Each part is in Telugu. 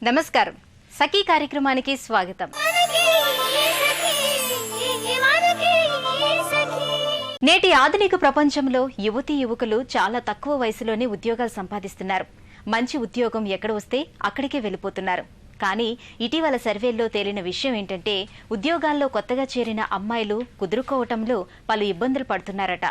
నమస్కారం, సఖీ కార్యక్రమానికి స్వాగతం. నేటి ఆధునిక ప్రపంచంలో యువతీ యువకులు చాలా తక్కువ వయసులోనే ఉద్యోగాలు సంపాదిస్తున్నారు. మంచి ఉద్యోగం ఎక్కడ వస్తే అక్కడికే వెళ్లిపోతున్నారు. కానీ ఇటీవల సర్వేల్లో తేలిన విషయం ఏంటంటే ఉద్యోగాల్లో కొత్తగా చేరిన అమ్మాయిలు కుదురుకోవటంలో పలు ఇబ్బందులు పడుతున్నారట.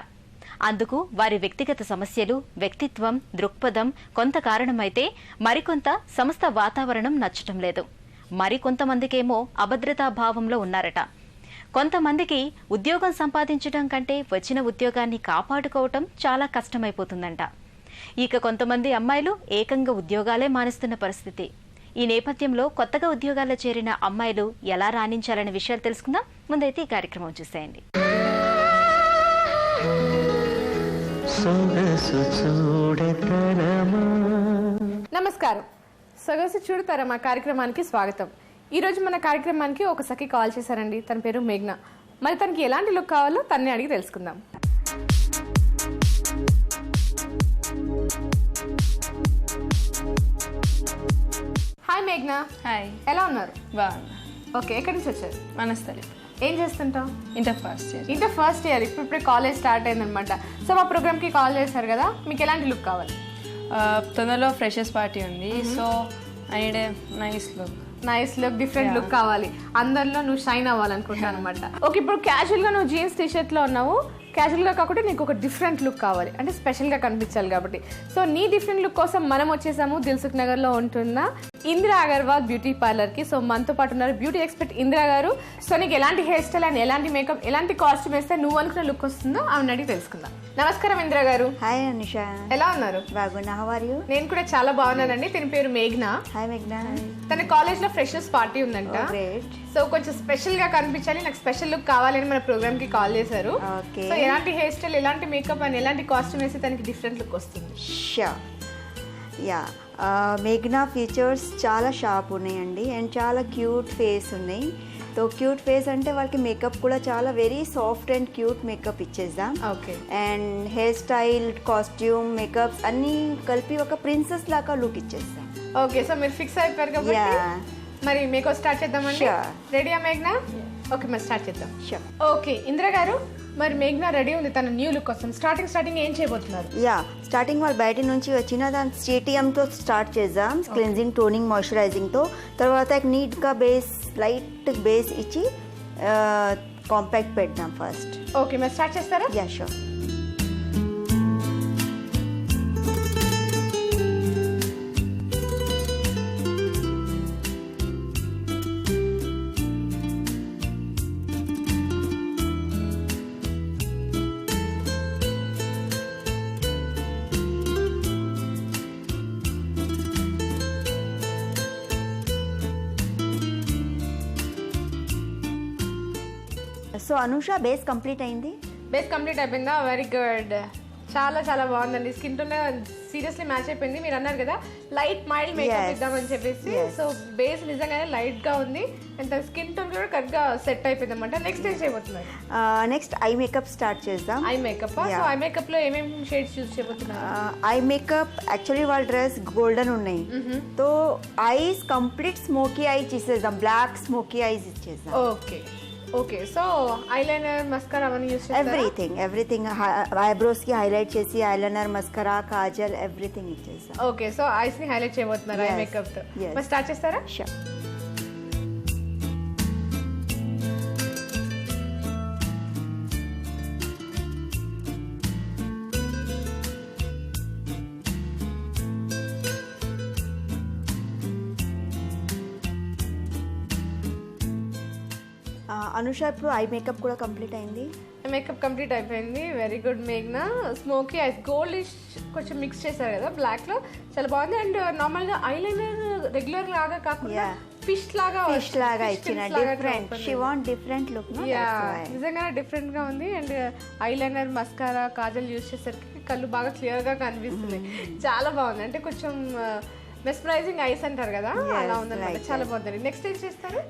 అందుకు వారి వ్యక్తిగత సమస్యలు, వ్యక్తిత్వం, దృక్పథం కొంత కారణమైతే మరికొంత సంస్థ వాతావరణం నచ్చటం లేదు. మరికొంతమందికేమో అభద్రతా భావంలో ఉన్నారట. కొంతమందికి ఉద్యోగం సంపాదించడం కంటే వచ్చిన ఉద్యోగాన్ని కాపాడుకోవటం చాలా కష్టమైపోతుందంట. ఇక కొంతమంది అమ్మాయిలు ఏకంగా ఉద్యోగాలే మానేస్తున్న పరిస్థితి. ఈ నేపథ్యంలో కొత్తగా ఉద్యోగాల్లో చేరిన అమ్మాయిలు ఎలా రాణించాలనే విషయాలు తెలుసుకుందాం. ముందైతే ఈ కార్యక్రమం చూసేయండి. నమస్కారం, సొగసు చూడతరమా కార్యక్రమానికి స్వాగతం. ఈరోజు మన కార్యక్రమానికి ఒక సఖి కాల్ చేశారండి. తన పేరు మేఘ్నా. మరి తనకి ఎలాంటి లుక్ కావాలో తన్నే అడిగి తెలుసుకుందాం. హాయ్ మేఘ్నా. హాయ్, ఎలా ఉన్నారు? బాగున్నా. ఓకే, ఎక్కడి నుంచి వచ్చారు? మనస్థలి. ఏం చేస్తుంటావు? Inter first year. Inter first year, ఇప్పుడే కాలేజ్ స్టార్ట్ అయిందనమాట. సో మా ప్రోగ్రామ్కి కాల్ చేశారు కదా, మీకు ఎలాంటి లుక్ కావాలి? తొందరలో ఫ్రెషర్స్ పార్టీ ఉంది, so I need a nice look. Nice look, different look కావాలి. అందరిలో నువ్వు షైన్ అవ్వాలనుకుంటాను అనమాట. ఓకే, ఇప్పుడు క్యాజువల్గా నువ్వు జీన్స్ టీషర్ట్లో ఉన్నావు. క్యాజువల్గా కాకుండా నీకు ఒక డిఫరెంట్ లుక్ కావాలి, అంటే స్పెషల్గా కనిపించాలి కాబట్టి. సో నీ డిఫరెంట్ లుక్ కోసం మనం వచ్చేసాము దిల్సుఖ్ నగర్లో ఉంటున్న ఇందిరా అగర్వాల్ బ్యూటీ పార్లర్కి. సో మనతో పాటు ఉన్నారు బ్యూటీ ఎక్స్పర్ట్ ఇందిరా గారు. సో నీకు ఎలాంటి హెయిర్ స్టైల్ అండ్ ఎలాంటి మేకప్, ఎలాంటి కాస్ట్యూమ్ వేస్తే నువ్వు అనుకున్న లుక్ వస్తుందో ఆమెను అడిగి తెలుసుకుందాం. నమస్కారం ఇందిరా గారు. హాయ్ అనిషా, ఎలా ఉన్నారు? బాగున్నా. How are you? నేను కూడా చాలా బాగున్నానండి. తన పేరు మేఘ్నా. హాయ్ మేఘ్నా. తన కాలేజ్ లో ఫ్రెషర్స్ పార్టీ ఉందంట. సో కొంచెం స్పెషల్ గా కనిపించాలి, నాకు స్పెషల్ లుక్ కావాలని మన ప్రోగ్రామ్ కి కాల్ చేశారు. సో ఎలాంటి హెయిర్ స్టైల్, ఎలాంటి మేకప్ అండ్ ఎలాంటి కాస్ట్యూమ్ వేస్తే తనకి డిఫరెంట్ లుక్ వస్తుంది? యా, మేఘ్నా ఫీచర్స్ చాలా షార్ప్ ఉన్నాయండి అండ్ చాలా క్యూట్ ఫేస్ ఉన్నాయి. సో క్యూట్ ఫేస్ అంటే వాళ్ళకి మేకప్ కూడా చాలా very soft and cute makeup ఇచ్చేద్దాం. Okay, and hair style, costume, makeups అన్నీ కలిపి ఒక ప్రిన్సెస్ లాగా లుక్ ఇచ్చేస్తాం. ఓకే, సో మీరు ఫిక్స్ అయిపోయారు కాబట్టి మరి మేకప్ స్టార్ట్ చేద్దామండి. రెడీయా మేఘ్నా? ఓకే, మరి స్టార్ట్ చేద్దాం. ఓకే ఇందిరా గారు, మరి మేఘ్నా రెడీ ఉంది తన న్యూ లుక్ కోసం. స్టార్టింగ్ ఏం చేయబోతున్నారు? స్టార్టింగ్ వాళ్ళు బయట నుంచి వచ్చిన దాని CTMతో స్టార్ట్ చేద్దాం. క్లెన్జింగ్, టోనింగ్, మాయిశ్చరైజింగ్తో. తర్వాత నీట్గా లైట్ బేస్ ఇచ్చి కాంపాక్ట్ పెడదాం ఫస్ట్. ఓకే, మరి స్టార్ట్ చేస్తారా? Yeah, sure. So Anusha, base complete అయింది. బేస్ కంప్లీట్ అయిపోయిందా? వెరీ గుడ్, చాలా చాలా బాగుందండి. స్కిన్ టోన్ సీరియస్లీ మ్యాచ్ అయిపోయింది. మీరు అన్నారు కదా లైట్ మైల్డ్ మేకప్ ఇద్దామని చెప్పేసి. సో బేస్ నిజంగానే లైట్ గా ఉంది అండ్ స్కిన్ టోన్ కూడా కరెక్ట్ గా సెట్ అయిపోయింది అనమాట. నెక్స్ట్ ఏం చేయబోతున్నారు? నెక్స్ట్ ఐ మేకప్ స్టార్ట్ చేద్దాం. Eye makeup. So eye makeup లో ఏమేమి షేడ్స్ యూజ్ చేయబోతున్నారు? ఐ మేకప్ యాక్చువల్లీ వాళ్ళ డ్రెస్ గోల్డెన్ ఉన్నాయి. So ice complete smoky I చేసేద్దాం. బ్లాక్ స్మోకీ ఐస్ ఇచ్చేద్దాం. ఓకే, సో ఐలైనర్, మస్కారా అవన్నీ యూస్ చేస్తారా? ఎవ్రీథింగ్ ఐబ్రోస్ కి హైలైట్ చేసి ఐలైనర్, మస్కారా, కాజల్ ఎవ్రీథింగ్ ఇచ్చేస్తాం. ఓకే, సో ఐస్ ని హైలైట్ చేయబోతున్నారు ఐ మేకప్ తో. మరి స్టార్ట్ చేస్తారా? షూర్. అనుష, ఇప్పుడు ఐ మేకప్ కూడా కంప్లీట్ అయింది. మేకప్ కంప్లీట్ అయిపోయింది. వెరీ గుడ్ మేఘ్నా. స్మోకీ ఐస్ గోల్డ్ కొంచెం మిక్స్ చేశారు కదా బ్లాక్ లో, చాలా బాగుంది. అండ్ నార్మల్ గా ఐలైనర్ రెగ్యులర్ లాగా కాకుండా ఫిష్ లాగా ఇచ్చిన different. She want different look. నిజంగా డిఫరెంట్ గా ఉంది. And eyeliner, mascara, kajal use చేసరికి కళ్ళు బాగా క్లియర్ గా కనిపిస్తుంది. చాలా బాగుంది. అంటే కొంచెం మెస్మరైజింగ్ ఐస్ అంటారు కదా, అలా ఉందన్నమాట. చాలా బాగుంది. నెక్స్ట్ ఏం చేస్తారు?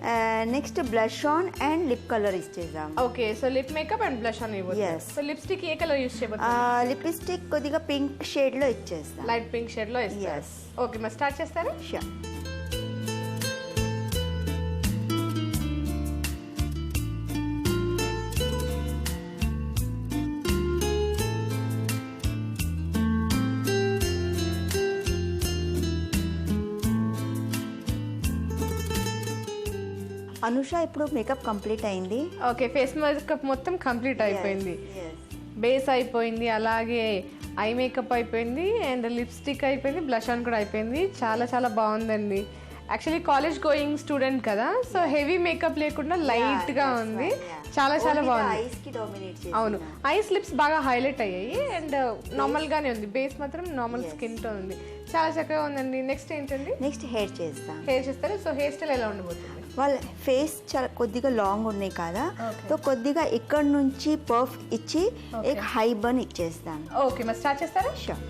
Next blush on and lip colour ఇచ్చేద్దాం. Okay, so lip makeup and blush on ఇవ్వచ్చు. సో లిప్స్టిక్ ఏ కలర్ యూస్ చేయబోతున్నారు? లిప్స్టిక్ కొద్దిగా పింక్ షేడ్ లో ఇచ్చేస్తాం. లైట్ పింక్ షేడ్ లో ఇస్తారు. ఓకే, మరి స్టార్ట్ చేస్తారా? షూర్. అనుష ఇప్పుడు మేకప్ కంప్లీట్ అయింది. ఓకే, ఫేస్ మేకప్ మొత్తం కంప్లీట్ అయిపోయింది, బేస్ అయిపోయింది, అలాగే ఐ మేకప్ అయిపోయింది, అండ్ లిప్స్టిక్ అయిపోయింది, బ్లష్ ఆన్ కూడా అయిపోయింది. చాలా చాలా బాగుందండి. యాక్చువల్లీ కాలేజ్ గోయింగ్ స్టూడెంట్ కదా, సో హెవీ మేకప్ లేకుండా లైట్ గా ఉంది. చాలా చాలా బాగుంది. అవును, ఐస్ లిప్స్ బాగా హైలైట్ అయ్యాయి అండ్ నార్మల్ గానే ఉంది. బేస్ మాత్రం నార్మల్ స్కిన్ తో ఉంది. చాలా చక్కగా ఉందండి. నెక్స్ట్ ఏంటండి? నెక్స్ట్ హెయిర్ చేస్తాం. హెయిర్ చేస్తారు. సో హెయిర్ స్టైల్ ఎలా ఉండబోతుంది? వాళ్ళ ఫేస్ చాలా కొద్దిగా లాంగ్ ఉన్నాయి కదా, సో కొద్దిగా ఇక్కడ నుంచి పర్ఫ్ ఇచ్చి ఒక హై బన్ ఇచ్చేస్తాను. ఓకే, మరి స్టార్ట్ చేస్తారా? షూర్.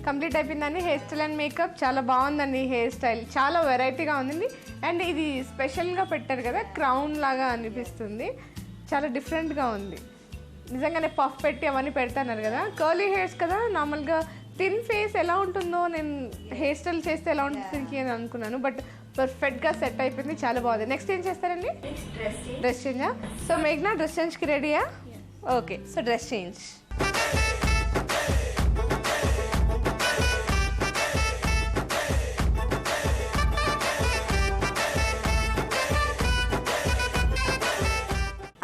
కంప్లీట్ అయిపోయిందండి హెయిర్ స్టైల్ అండ్ మేకప్. చాలా బాగుందండి హెయిర్ స్టైల్, చాలా వెరైటీగా ఉందండి. అండ్ ఇది స్పెషల్గా పెట్టారు కదా, క్రౌన్ లాగా అనిపిస్తుంది, చాలా డిఫరెంట్గా ఉంది. నిజంగానే పఫ్ పెట్టి అవన్నీ పెడతాన్నారు కదా, కర్లీ హెయిర్స్ కదా. నార్మల్గా థిన్ ఫేస్ ఎలా ఉంటుందో, నేను హెయిర్ స్టైల్ చేస్తే ఎలా ఉంటుంది అని అనుకున్నాను, బట్ పర్ఫెక్ట్గా సెట్ అయిపోయింది, చాలా బాగుంది. నెక్స్ట్ ఏం చేస్తారండి? డ్రెస్ చేంజా? సో మేఘ్నా డ్రెస్ చేంజ్కి రెడీయా? Okay, so dress change.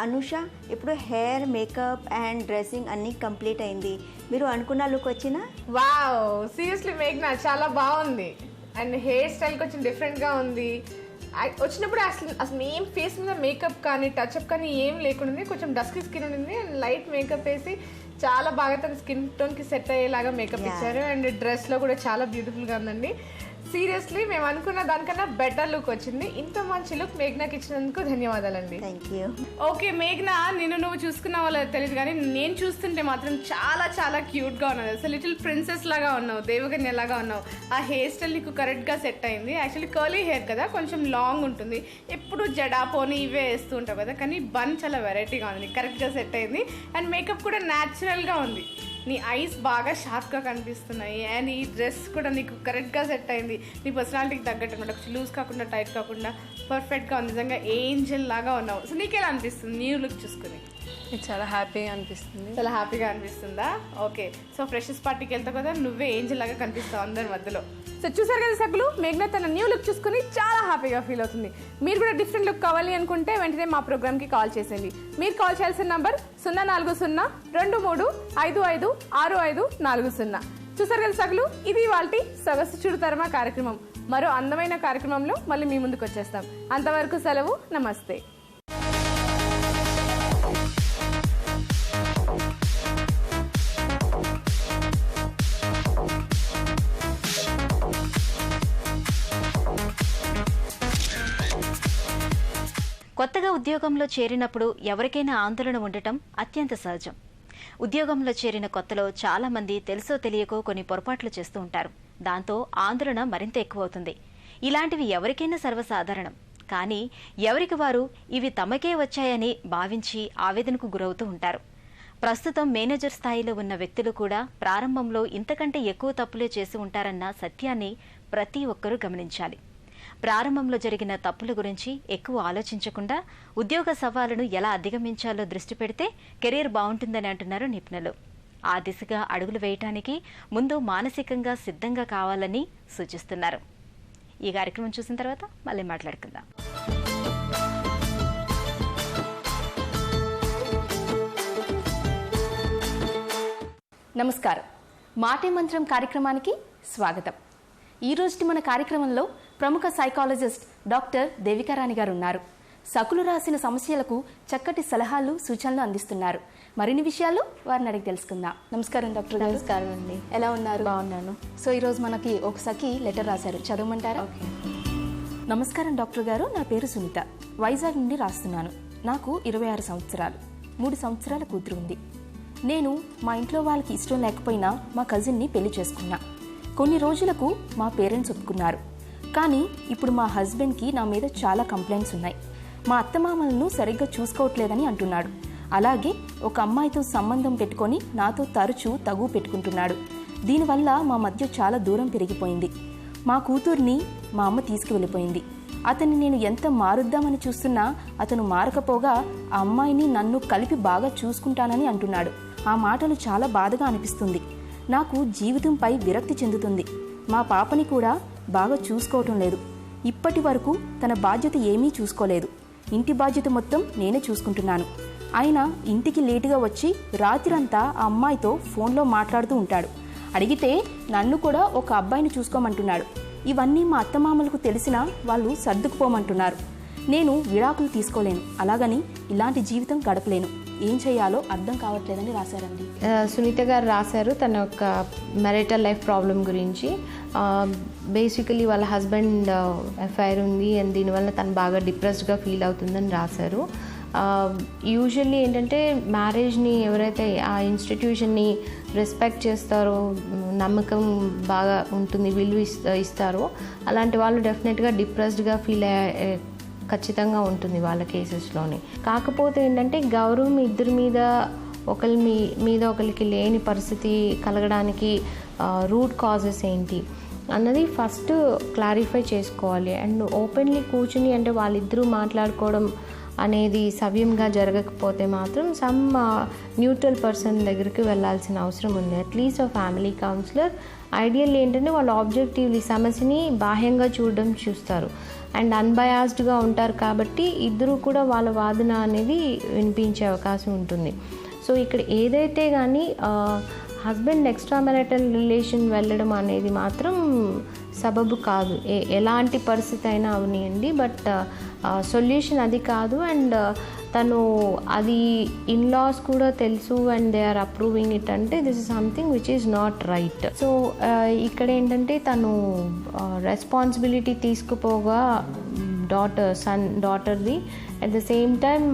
Anusha ఇప్పుడు హెయిర్ మేకప్ అండ్ డ్రెస్సింగ్ అన్నీ కంప్లీట్ అయింది. మీరు అనుకున్న లుక్ వచ్చినా? వావ్, సీరియస్లీ మేఘ్నా చాలా బాగుంది. అండ్ హెయిర్ స్టైల్ కొంచెం డిఫరెంట్గా ఉంది. వచ్చినప్పుడు అసలు ఏం ఫేస్ మీద మేకప్ కానీ టచ్అప్ కానీ ఏం లేకుండా కొంచెం డస్కీ స్కిన్ ఉండింది. అండ్ లైట్ మేకప్ వేసి చాలా బాగా తన స్కిన్ టోన్కి సెట్ అయ్యేలాగా మేకప్ ఇచ్చారు. అండ్ డ్రెస్లో కూడా చాలా బ్యూటిఫుల్గా ఉందండి. సీరియస్లీ మేము అనుకున్న దానికన్నా బెటర్ లుక్ వచ్చింది. ఇంత మంచి లుక్ మేఘ్నాకి ఇచ్చినందుకు ధన్యవాదాలండి. Thank you. ఓకే మేఘ్నా, నువ్వు చూసుకున్నావో లేదో తెలియదు కానీ నేను చూస్తుంటే మాత్రం చాలా చాలా క్యూట్గా ఉన్నావు. అసలు లిటిల్ ప్రిన్సెస్ లాగా ఉన్నావు, దేవకన్య లాగా ఉన్నావు. ఆ హెయిర్ స్టైల్ నీకు కరెక్ట్గా సెట్ అయింది. యాక్చువల్లీ కర్లీ హెయిర్ కదా, కొంచెం లాంగ్ ఉంటుంది, ఎప్పుడు జడా పోనీ ఇవే వేస్తూ ఉంటావు కదా, కానీ బన్ చాలా వెరైటీగా ఉంది, నీకు కరెక్ట్గా సెట్ అయింది. అండ్ మేకప్ కూడా న్యాచురల్గా ఉంది. నీ ఐస్ బాగా షార్ప్గా కనిపిస్తున్నాయి. అండ్ ఈ డ్రెస్ కూడా నీకు కరెక్ట్గా సెట్ అయింది, నీ పర్సనాలిటీకి తగ్గట్టు అనమాట. కొంచెం లూజ్ కాకుండా టైట్ కాకుండా పర్ఫెక్ట్గా ఉంది. నిజంగా ఏంజల్ లాగా ఉన్నావు. సో నీకెలా అనిపిస్తుంది న్యూ లుక్ చూసుకుని? చాలా హ్యాపీగా అనిపిస్తుంది. చాలా హ్యాపీగా అనిపిస్తుందా? ఓకే, సో ఫ్రెషర్స్ పార్టీకి వెళ్తావు కదా, నువ్వే ఏంజల్ లాగా కనిపిస్తావు అందరి మధ్యలో. సో చూసారు కదా సకులు, మేఘ్నా తన న్యూ లుక్ చూసుకుని చాలా హ్యాపీగా ఫీల్ అవుతుంది. మీరు కూడా డిఫరెంట్ లుక్ కావాలి అనుకుంటే వెంటనే మా ప్రోగ్రామ్కి కాల్ చేసేయండి. మీరు కాల్ చేయాల్సిన నంబర్ 040-2355-6540. చూసారు కదా సకులు, ఇది వాళ్ళ సొగసు చూడుతరమా కార్యక్రమం. మరో అందమైన కార్యక్రమంలో మళ్ళీ మీ ముందుకు వచ్చేస్తాం. అంతవరకు సెలవు, నమస్తే. కొత్తగా ఉద్యోగంలో చేరినప్పుడు ఎవరికైనా ఆందోళన ఉండటం అత్యంత సహజం. ఉద్యోగంలో చేరిన కొత్తలో చాలా మంది తెలుసో తెలియకో కొన్ని పొరపాట్లు చేస్తూ ఉంటారు. దాంతో ఆందోళన మరింత ఎక్కువవుతుంది. ఇలాంటివి ఎవరికైనా సర్వసాధారణం. కానీ ఎవరికి వారు ఇవి తమకే వచ్చాయని భావించి ఆవేదనకు గురవుతూ ఉంటారు. ప్రస్తుతం మేనేజర్ స్థాయిలో ఉన్న వ్యక్తులు కూడా ప్రారంభంలో ఇంతకంటే ఎక్కువ తప్పులే చేసి ఉంటారన్న సత్యాన్ని ప్రతి ఒక్కరూ గమనించాలి. ప్రారంభంలో జరిగిన తప్పుల గురించి ఎక్కువ ఆలోచించకుండా ఉద్యోగ సవాళ్లను ఎలా అధిగమించాలో దృష్టి పెడితే కెరీర్ బాగుంటుందని అంటున్నారు నిపుణులు. ఆ దిశగా అడుగులు వేయటానికి ముందు మానసికంగా సిద్ధంగా కావాలని సూచిస్తున్నారు. ఈ కార్యక్రమం చూసిన తర్వాత మళ్ళీ మాట్లాడుకుందాం. నమస్కారం. మాటే మంత్రం కార్యక్రమానికి స్వాగతం. ఈరోజు మన కార్యక్రమంలో ప్రముఖ సైకాలజిస్ట్ డాక్టర్ దేవికారాణి గారు ఉన్నారు. సకులు రాసిన సమస్యలకు చక్కటి సలహాలు సూచనలు అందిస్తున్నారు. మరిన్ని విషయాలు వారిని అడిగి తెలుసుకుందాం. నమస్కారం డాక్టర్ గారు. నమస్కారం అండి. ఎలా ఉన్నారు? బాగున్నాను. సో ఈరోజు మనకి ఒక సఖి లెటర్ రాశారు, చదవమంటారా? నమస్కారం డాక్టర్ గారు, నా పేరు సునీత, వైజాగ్ నుండి రాస్తున్నాను. నాకు 26 సంవత్సరాలు, 3 సంవత్సరాల కూతురు ఉంది. నేను మా ఇంట్లో వాళ్ళకి ఇష్టం లేకపోయినా మా కజిన్ని పెళ్లి చేసుకున్నా. కొన్ని రోజులకు మా పేరెంట్స్ ఒప్పుకున్నారు. కానీ ఇప్పుడు మా హస్బెండ్కి నా మీద చాలా కంప్లైంట్స్ ఉన్నాయి. మా అత్తమామలను సరిగ్గా చూసుకోవట్లేదని అంటున్నాడు. అలాగే ఒక అమ్మాయితో సంబంధం పెట్టుకొని నాతో తరచూ తగు పెట్టుకుంటున్నాడు. దీనివల్ల మా మధ్య చాలా దూరం పెరిగిపోయింది. మా కూతుర్ని మా అమ్మ తీసుకువెళ్ళిపోయింది. అతన్ని నేను ఎంత మారుద్దామని చూస్తున్నా అతను మారకపోగా ఆ అమ్మాయిని నన్ను కలిపి బాగా చూసుకుంటానని అంటున్నాడు. ఆ మాటలు చాలా బాధగా అనిపిస్తుంది. నాకు జీవితంపై విరక్తి చెందుతుంది. మా పాపని కూడా బాగా చూసుకోవటం లేదు. ఇప్పటి వరకు తన బాధ్యత ఏమీ చూసుకోలేదు. ఇంటి బాధ్యత మొత్తం నేనే చూసుకుంటున్నాను. ఆయన ఇంటికి లేటుగా వచ్చి రాత్రంతా ఆ అమ్మాయితో ఫోన్లో మాట్లాడుతూ ఉంటాడు. అడిగితే నన్ను కూడా ఒక అబ్బాయిని చూసుకోమంటున్నాడు. ఇవన్నీ మా అత్తమామలకు తెలిసినా వాళ్ళు సర్దుకుపోమంటున్నారు. నేను విడాకులు తీసుకోలేను, అలాగని ఇలాంటి జీవితం గడపలేను. ఏం చేయాలో అర్థం కావట్లేదని రాశారండి. సునీత గారు రాశారు తన యొక్క మ్యారిటల్ లైఫ్ ప్రాబ్లం గురించి. బేసికలీ వాళ్ళ హస్బెండ్ అఫైర్ ఉంది అండ్ దీనివల్ల తను బాగా డిప్రెస్డ్గా ఫీల్ అవుతుందని రాశారు. యూజువల్లీ ఏంటంటే మ్యారేజ్ని ఎవరైతే ఆ ఇన్స్టిట్యూషన్ని రెస్పెక్ట్ చేస్తారో, నమ్మకం బాగా ఉంటుంది, విలువ ఇస్తారో అలాంటి వాళ్ళు డెఫినెట్గా డిప్రెస్డ్గా ఫీల్ అయ్యే ఖచ్చితంగా ఉంటుంది వాళ్ళ కేసెస్లోని. కాకపోతే ఏంటంటే గౌరవం ఇద్దరి మీద ఒకరి మీద ఒకరికి లేని పరిస్థితి కలగడానికి రూట్ కాజెస్ ఏంటి అన్నది ఫస్ట్ క్లారిఫై చేసుకోవాలి. అండ్ ఓపెన్లీ కూర్చుని అంటే వాళ్ళిద్దరూ మాట్లాడుకోవడం అనేది సవ్యంగా జరగకపోతే మాత్రం సమ్ న్యూట్రల్ పర్సన్ దగ్గరికి వెళ్ళాల్సిన అవసరం ఉంది. అట్లీస్ట్ ఆ ఫ్యామిలీ కౌన్సిలర్ ఐడియల్ ఏంటంటే వాళ్ళు ఆబ్జెక్టివ్లీ సమస్యని బాహ్యంగా చూస్తారు అండ్ అన్బయాస్డ్గా ఉంటారు కాబట్టి ఇద్దరు కూడా వాళ్ళ వాదన అనేది వినిపించే అవకాశం ఉంటుంది. సో ఇక్కడ ఏదైతే కానీ హస్బెండ్ ఎక్స్ట్రా మ్యారిటల్ రిలేషన్ వెళ్ళడం అనేది మాత్రం సబబు కాదు. ఎలాంటి పరిస్థితి అయినా అవనియండి, బట్ సొల్యూషన్ అది కాదు. అండ్ తను అది ఇన్లాస్ కూడా తెలుసు and they are approving it అంటే this is something which is not right. So ఇక్కడ ఏంటంటే తను రెస్పాన్సిబిలిటీ తీసుకుపోగా డాటర్ది at the same time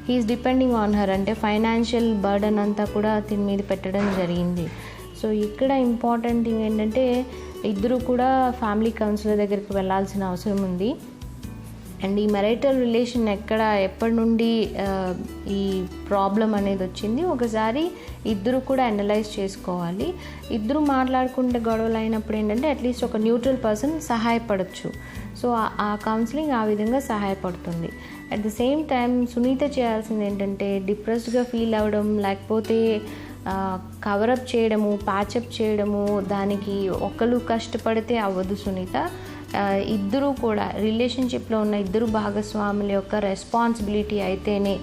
he is depending on her, అంటే ఫైనాన్షియల్ బర్డన్ అంతా కూడా దీని మీద పెట్టడం జరిగింది. సో ఇక్కడ ఇంపార్టెంట్ థింగ్ ఏంటంటే ఇద్దరు కూడా ఫ్యామిలీ కౌన్సిలర్ దగ్గరికి వెళ్ళాల్సిన అవసరం ఉంది. అండ్ ఈ మ్యారిటల్ రిలేషన్ ఎప్పటి నుండి ఈ ప్రాబ్లం అనేది వచ్చింది ఒకసారి ఇద్దరు కూడా అనలైజ్ చేసుకోవాలి. ఇద్దరు మాట్లాడుకుంటే గొడవలు అయినప్పుడు ఏంటంటే అట్లీస్ట్ ఒక న్యూట్రల్ పర్సన్ సహాయపడచ్చు. సో ఆ కౌన్సిలింగ్ ఆ విధంగా సహాయపడుతుంది. At the same time Sunitha చేయాల్సింది ఏంటంటే డిప్రెస్డ్గా ఫీల్ అవ్వడం లేకపోతే కవరప్ చేయడము, ప్యాచప్ చేయడము, దానికి ఒకరు కష్టపడితే అవ్వదు సునీత. ఇద్దరు కూడా రిలేషన్షిప్లో ఉన్న ఇద్దరు భాగస్వాముల యొక్క రెస్పాన్సిబిలిటీ అయితేనే,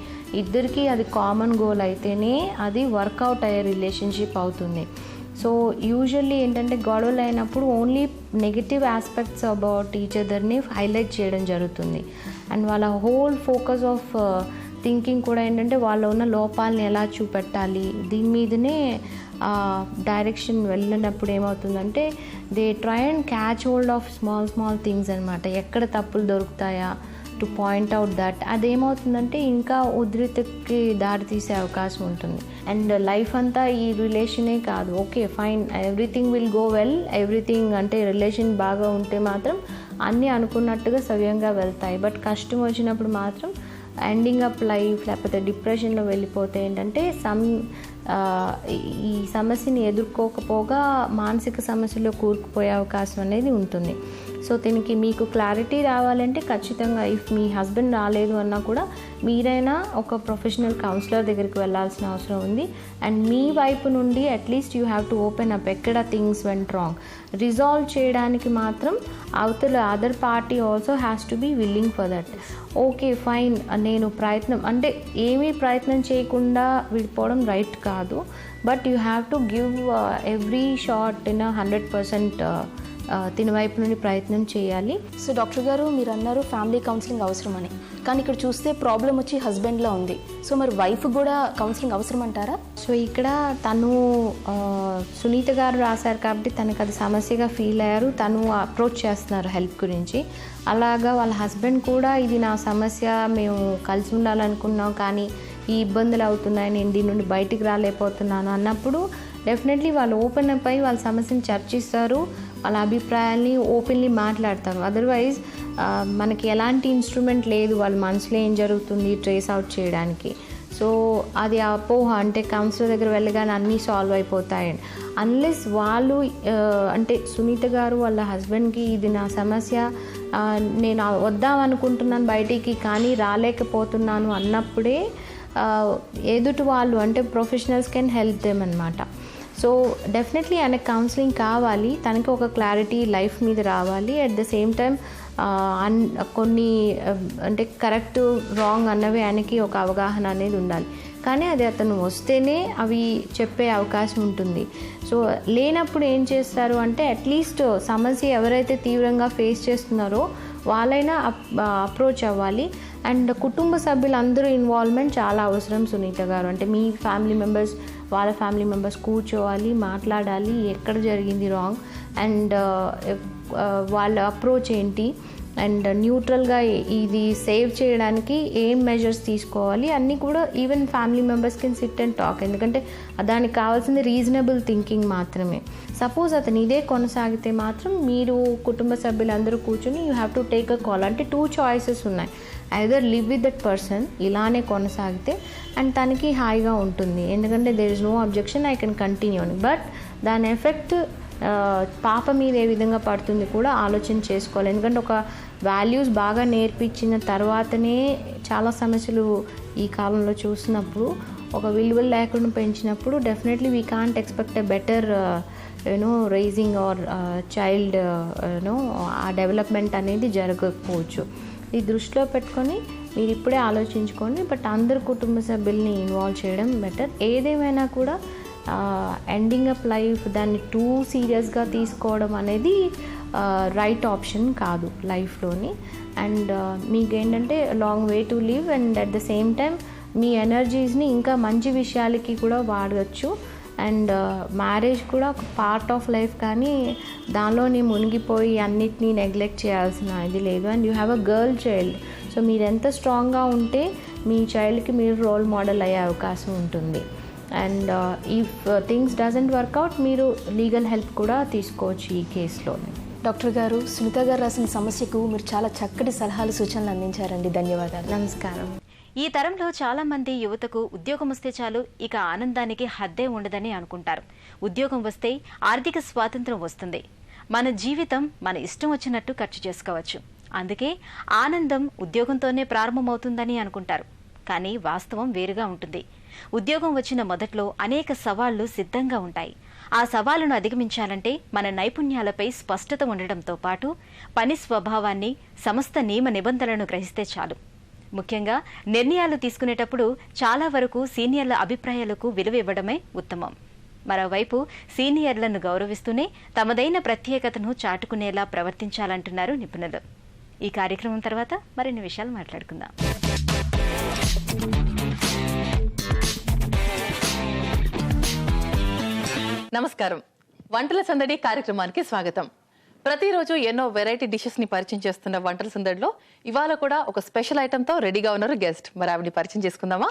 ఇద్దరికి అది కామన్ గోల్ అయితేనే అది వర్కౌట్ అయ్యే రిలేషన్షిప్ అవుతుంది. సో యూజువల్లీ ఏంటంటే గొడవలు అయినప్పుడు only negative aspects about each అదర్ని హైలైట్ చేయడం జరుగుతుంది. అండ్ వాళ్ళ హోల్ ఫోకస్ ఆఫ్ థింకింగ్ కూడా ఏంటంటే వాళ్ళు ఉన్న లోపాలని ఎలా చూపెట్టాలి దీని మీదనే డైరెక్షన్ వెళ్ళినప్పుడు ఏమవుతుందంటే they try and catch hold of small things అనమాట. ఎక్కడ తప్పులు దొరుకుతాయా టు పాయింట్ అవుట్ దట్. అదేమవుతుందంటే ఇంకా ఉధృతికి దారి తీసే అవకాశం ఉంటుంది. అండ్ లైఫ్ అంతా ఈ రిలేషనే కాదు, okay fine everything will go well, everything అంటే రిలేషన్ బాగా ఉంటే మాత్రం అన్నీ అనుకున్నట్టుగా సవ్యంగా వెళ్తాయి. బట్ కష్టం వచ్చినప్పుడు మాత్రం ఎండింగ్ అప్ లైఫ్ లేకపోతే డిప్రెషన్లో వెళ్ళిపోతే ఏంటంటే ఈ సమస్యని ఎదుర్కోకపోగా మానసిక సమస్యలో కూరుకుపోయే అవకాశం అనేది ఉంటుంది. సో దీనికి మీకు క్లారిటీ రావాలంటే ఖచ్చితంగా ఇఫ్ మీ హస్బెండ్ రాలేదు అన్నా కూడా మీరైనా ఒక ప్రొఫెషనల్ కౌన్సిలర్ దగ్గరికి వెళ్ళాల్సిన అవసరం ఉంది. అండ్ మీ వైపు నుండి at least you have to open up ఎక్కడ థింగ్స్ వెంట్ రాంగ్ రిజాల్వ్ చేయడానికి మాత్రం అవతల other party also has to be willing for that. Okay fine నేను ఏమీ ప్రయత్నం చేయకుండా విడిపోవడం రైట్ కాదు, but you have to give every shot in 100% తిన వైపు నుండి ప్రయత్నం చేయాలి. సో డాక్టర్ గారు మీరు అన్నారు ఫ్యామిలీ కౌన్సిలింగ్ అవసరమని, కానీ ఇక్కడ చూస్తే ప్రాబ్లం వచ్చి హస్బెండ్లో ఉంది. సో మరి వైఫ్ కూడా కౌన్సిలింగ్ అవసరం అంటారా? సో ఇక్కడ తను సునీత గారు రాశారు కాబట్టి తనకు అది సమస్యగా ఫీల్ అయ్యారు, తను అప్రోచ్ చేస్తున్నారు హెల్ప్ గురించి. అలాగా వాళ్ళ హస్బెండ్ కూడా ఇది నా సమస్య, మేము కలిసి ఉండాలనుకున్నాం కానీ ఈ ఇబ్బందులు అవుతున్నాయి, నేను దీని నుండి బయటికి రాలేకపోతున్నాను అన్నప్పుడు డెఫినెట్లీ వాళ్ళు ఓపెన్ అప్ అయ్యి వాళ్ళ సమస్యను చర్చిస్తారు, వాళ్ళ అభిప్రాయాల్ని ఓపెన్లీ మాట్లాడతారు. అదర్వైజ్ మనకి ఎలాంటి ఇన్స్ట్రుమెంట్ లేదు వాళ్ళ మనసులో ఏం జరుగుతుంది ట్రేస్ అవుట్ చేయడానికి. సో అది అపోహ, అంటే కౌన్సిలర్ దగ్గర వెళ్ళగానే అన్నీ సాల్వ్ అయిపోతాయని. అన్లెస్ వాళ్ళు అంటే సునీత గారు వాళ్ళ హస్బెండ్కి ఇది నా సమస్య, నేను వద్దాం అనుకుంటున్నాను బయటికి కానీ రాలేకపోతున్నాను అన్నప్పుడే ఎదుటి వాళ్ళు అంటే ప్రొఫెషనల్స్ కెన్ హెల్ప్ దెమ్ అనమాట. సో డెఫినెట్లీ ఆయనకు కౌన్సిలింగ్ కావాలి, తనకి ఒక క్లారిటీ లైఫ్ మీద రావాలి. అట్ ద సేమ్ టైం కొన్ని అంటే కరెక్ట్ రాంగ్ అన్నవి ఆయనకి ఒక అవగాహన అనేది ఉండాలి. కానీ అది అతను వస్తేనే అవి చెప్పే అవకాశం ఉంటుంది. సో లేనప్పుడు ఏం చేస్తారు అంటే అట్లీస్ట్ సమస్య ఎవరైతే తీవ్రంగా ఫేస్ చేస్తున్నారో వాళ్ళైనా అప్రోచ్ అవ్వాలి. అండ్ కుటుంబ సభ్యులందరూ ఇన్వాల్వ్మెంట్ చాలా అవసరం సునీత గారు. అంటే మీ ఫ్యామిలీ మెంబర్స్, వాళ్ళ ఫ్యామిలీ మెంబర్స్ కూర్చోవాలి, మాట్లాడాలి, ఎక్కడ జరిగింది రాంగ్ అండ్ వాళ్ళ అప్రోచ్ ఏంటి అండ్ న్యూట్రల్గా ఇది సేవ్ చేయడానికి ఏం మెజర్స్ తీసుకోవాలి అన్నీ కూడా even family members can SIT and talk. ఎందుకంటే దానికి కావాల్సింది రీజనబుల్ థింకింగ్ మాత్రమే. సపోజ్ అతను ఇదే కొనసాగితే మాత్రం మీరు కుటుంబ సభ్యులందరూ కూర్చొని you have to take a call. అంటే 2 choices ఉన్నాయి. Either live with that person, ఇలానే కొనసాగితే అండ్ తనకి హాయిగా ఉంటుంది ఎందుకంటే there is no objection, I can continue అని. బట్ దాని ఎఫెక్ట్ పాప మీద ఏ విధంగా పడుతుంది కూడా ఆలోచన చేసుకోవాలి. ఎందుకంటే ఒక వాల్యూస్ బాగా నేర్పించిన తర్వాతనే చాలా సమస్యలు ఈ కాలంలో చూసినప్పుడు ఒక విలువలు లేకుండా పెంచినప్పుడు definitely we can't expect a better raising our child ఆ డెవలప్మెంట్ అనేది జరగకపోవచ్చు. ఈ దృష్టిలో పెట్టుకొని మీరు ఇప్పుడే ఆలోచించుకోండి. బట్ అందరు కుటుంబ సభ్యుల్ని ఇన్వాల్వ్ చేయడం బెటర్. ఏదేమైనా కూడా ఎండింగ్ అప్ లైఫ్ దాన్ని టూ సీరియస్గా తీసుకోవడం అనేది రైట్ ఆప్షన్ కాదు లైఫ్లోని. అండ్ మీకు ఏంటంటే long way to live and at the same time మీ ఎనర్జీస్ని ఇంకా మంచి విషయాలకి కూడా వాడవచ్చు. అండ్ మ్యారేజ్ కూడా ఒక పార్ట్ ఆఫ్ లైఫ్, కానీ దానిలోని మునిగిపోయి అన్నిటినీ నెగ్లెక్ట్ చేయాల్సిన ఇది లేదు. And you have a girl child, so మీరు ఎంత స్ట్రాంగ్గా ఉంటే మీ చైల్డ్కి మీరు రోల్ మోడల్ అయ్యే అవకాశం ఉంటుంది. And if things doesn't work out మీరు లీగల్ హెల్ప్ కూడా తీసుకోవచ్చు ఈ కేసులో. డాక్టర్ గారు, సునీత గారు రాసిన సమస్యకు మీరు చాలా చక్కటి సలహాలు సూచనలు అందించారండి. ధన్యవాదాలు. నమస్కారం. ఈ తరంలో చాలా మంది యువతకు ఉద్యోగం వస్తే చాలు, ఇక ఆనందానికి హద్దే ఉండదని అనుకుంటారు. ఉద్యోగం వస్తే ఆర్థిక స్వాతంత్రం వస్తుంది, మన జీవితం మన ఇష్టం వచ్చినట్టు ఖర్చు చేసుకోవచ్చు, అందుకే ఆనందం ఉద్యోగంతోనే ప్రారంభమవుతుందని అనుకుంటారు. కానీ వాస్తవం వేరుగా ఉంటుంది. ఉద్యోగం వచ్చిన మొదట్లో అనేక సవాళ్లు సిద్ధంగా ఉంటాయి. ఆ సవాళ్లను అధిగమించాలంటే మన నైపుణ్యాలపై స్పష్టత ఉండడంతో పాటు పని స్వభావాన్ని, సంస్థ నియమ నిబంధనలను గ్రహిస్తే చాలు. ముఖ్యంగా నిర్ణయాలు తీసుకునేటప్పుడు చాలా వరకు సీనియర్ల అభిప్రాయాలకు విలువ ఇవ్వడమే ఉత్తమం. మరోవైపు సీనియర్లను గౌరవిస్తూనే తమదైన ప్రత్యేకతను చాటుకునేలా ప్రవర్తించాలంటున్నారు నిపుణులు. ఈ కార్యక్రమం తర్వాత మరిన్ని విషయాలు మాట్లాడుకుందాం. నమస్కారం. వంటల సందడి కార్యక్రమానికి స్వాగతం. ప్రతిరోజు ఎన్నో వెరైటీ డిషెస్ ని పరిచయం చేస్తున్న వంటల సందడిలో ఇవాళ కూడా ఒక స్పెషల్ ఐటమ్ తో రెడీగా ఉన్నారు గెస్ట్. మరి ఆవిడని పరిచయం చేసుకుందామా?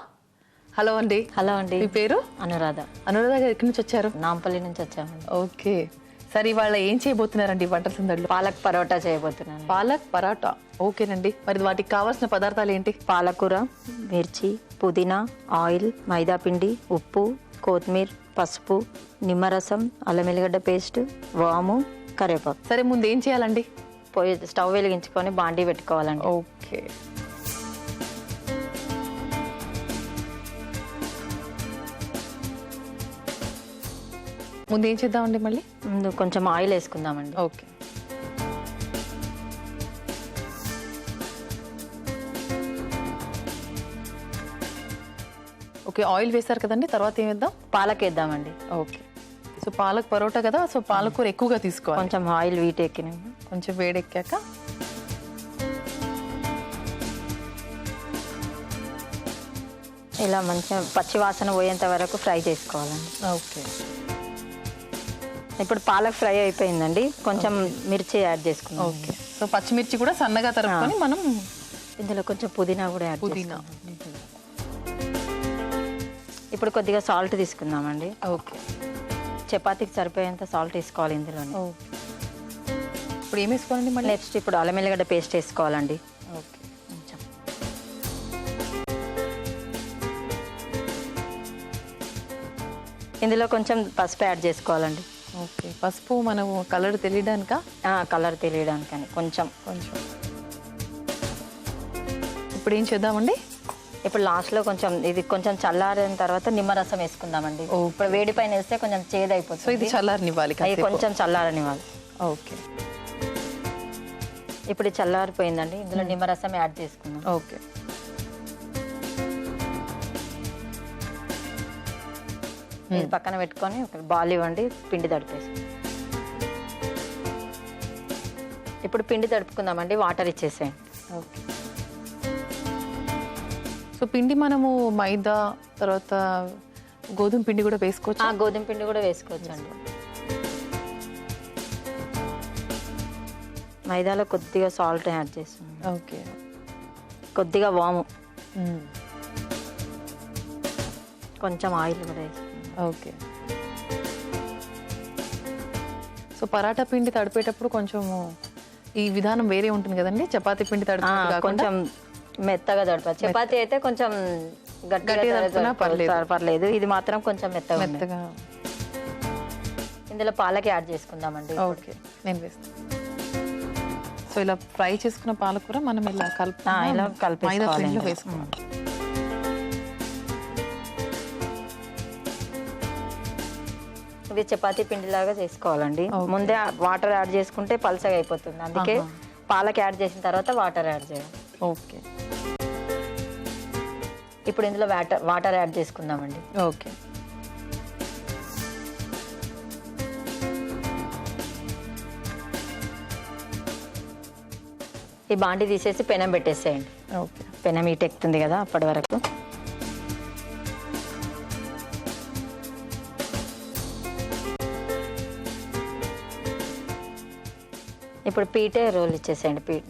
హలో అండి. హలో అండి. మీ పేరు? అనురాధ. అనురాధ గారు ఎక్కడి నుంచి వచ్చారు? నాంపల్లి నుంచి వచ్చాము. ఓకే. సరే, ఇవాళ ఏం చేయబోతున్నారండి వంటల సందడిలో? పాలక్ పరోటా చేయబోతున్నాను. పాలక్ పరాటా. ఓకేనండి. మరి వాటికి కావాల్సిన పదార్థాలు ఏంటి? పాలకూర, మిర్చి, పుదీనా, ఆయిల్, మైదా పిండి, ఉప్పు, కొత్తిమీర, పసుపు, నిమ్మరసం, అల్లం ఎల్లిగడ్డ పేస్ట్, వాము, కరివేపాకు. సరే, ముందు ఏం చేయాలండి? పొయ్యి స్టవ్ వెలిగించుకొని బాండీ పెట్టుకోవాలండి. ఓకే. ముందు ఏం చేద్దామండి? మళ్ళీ ముందు కొంచెం ఆయిల్ వేసుకుందామండి. ఓకే. ఓకే, ఆయిల్ వేస్తారు కదండి, తర్వాత ఏం వేద్దాం? పాలక్ వేద్దామండి. ఓకే. సో పాలక్ పరోటా కదా, సో పాలకూర ఎక్కువగా తీసుకోవాలి. కొంచెం ఆయిల్ వీటెక్కిన కొంచెం వేడెక్కాక ఇలా మంచిగా పచ్చి వాసన పోయేంత వరకు ఫ్రై చేసుకోవాలండి. ఓకే. ఇప్పుడు పాలక్ ఫ్రై అయిపోయిందండి, కొంచెం మిర్చి యాడ్ చేసుకుందాం. ఓకే. సో పచ్చిమిర్చి కూడా సన్నగా తరుపుకొని మనం ఇందులో కొంచెం పుదీనా కూడా యాడ్ పుదీనా. చేసుకుందాం. ఇప్పుడు కొద్దిగా సాల్ట్ తీసుకుందామండి. ఓకే. చపాతీకి సరిపోయేంత సాల్ట్ వేసుకోవాలి ఇందులోనే. ఓకే. ఇప్పుడు ఏం వేసుకోవాలండి మళ్ళీ? నెక్స్ట్ ఇప్పుడు అల్లం ఎల్లిగడ్డ పేస్ట్ వేసుకోవాలండి. ఓకే. కొంచెం ఇందులో కొంచెం పసుపు యాడ్ చేసుకోవాలండి. ఓకే, పసుపు మనం కలర్ తెలియడానికా? కలర్ తెలియడానికని కొంచెం. ఇప్పుడు ఏం చేద్దామండి? ఇప్పుడు లాస్ట్లో కొంచెం ఇది కొంచెం చల్లారిన తర్వాత నిమ్మరసం వేసుకుందామండి. ఇప్పుడు వేడి పైన వేస్తే కొంచెం సో చేదైపోతుంది. ఇది చల్లారనివ్వాలి అది కొంచెం చల్లారనివ్వాలి. ఓకే, ఇప్పుడు ఇది చల్లారిపోయిందండి. ఇందులో నిమ్మరసం యాడ్ చేసుకుందాం. ఓకే. ఇది పక్కన పెట్టుకొని ఒక బాల్ ఇవ్వండి, పిండి తడిపేసి. ఇప్పుడు పిండి తడుపుకుందామండి. వాటర్ ఇచ్చేసేయండి. ఓకే. సో పిండి మనము మైదా తర్వాత గోధుమ పిండి కూడా వేసుకోవచ్చు. గోధుమ పిండి కూడా వేసుకోవచ్చు అండి. మైదాలో కొద్దిగా సాల్ట్ యాడ్ చేస్తున్నాం. ఓకే, కొద్దిగా వాము, కొంచెం ఆయిల్ కూడా వేసుకున్నాం. ఓకే. సో పరాటా పిండి తడిపేటప్పుడు కొంచెం ఈ విధానం వేరే ఉంటుంది కదండి, చపాతీ పిండి తడిపేటప్పుడు కొంచెం మెత్తగా తడపాలి. చపాతీ అయితే కొంచెం గట్టిగా పర్లేదు, ఇది మాత్రం కొంచెం మెత్తగా. ఇందులో పాలకి యాడ్ చేసుకుందామండి. ఓకే, నేను వేస్తాను. సో ఇలా ఫ్రై చేసుకున్న పాలకూర మనం ఇలా ఇలా మైదా పిండిలో కలిపి వేసుకోవాలి. ఇది చపాతీ పిండి లాగా చేసుకోవాలండి. ముందే వాటర్ యాడ్ చేసుకుంటే పల్సగా అయిపోతుంది, అందుకే పాలకి యాడ్ చేసిన తర్వాత వాటర్ యాడ్ చేయాలి. ఓకే, ఇప్పుడు ఇందులో వాటర్ యాడ్ చేసుకుందామండి. ఓకే. ఈ బాండి తీసేసి పెనం పెట్టేసేయండి. ఓకే, పెనం హీట్ ఎక్కుతుంది కదా అప్పటి వరకు. ఇప్పుడు పీటే రోల్ ఇచ్చేసేయండి. పీట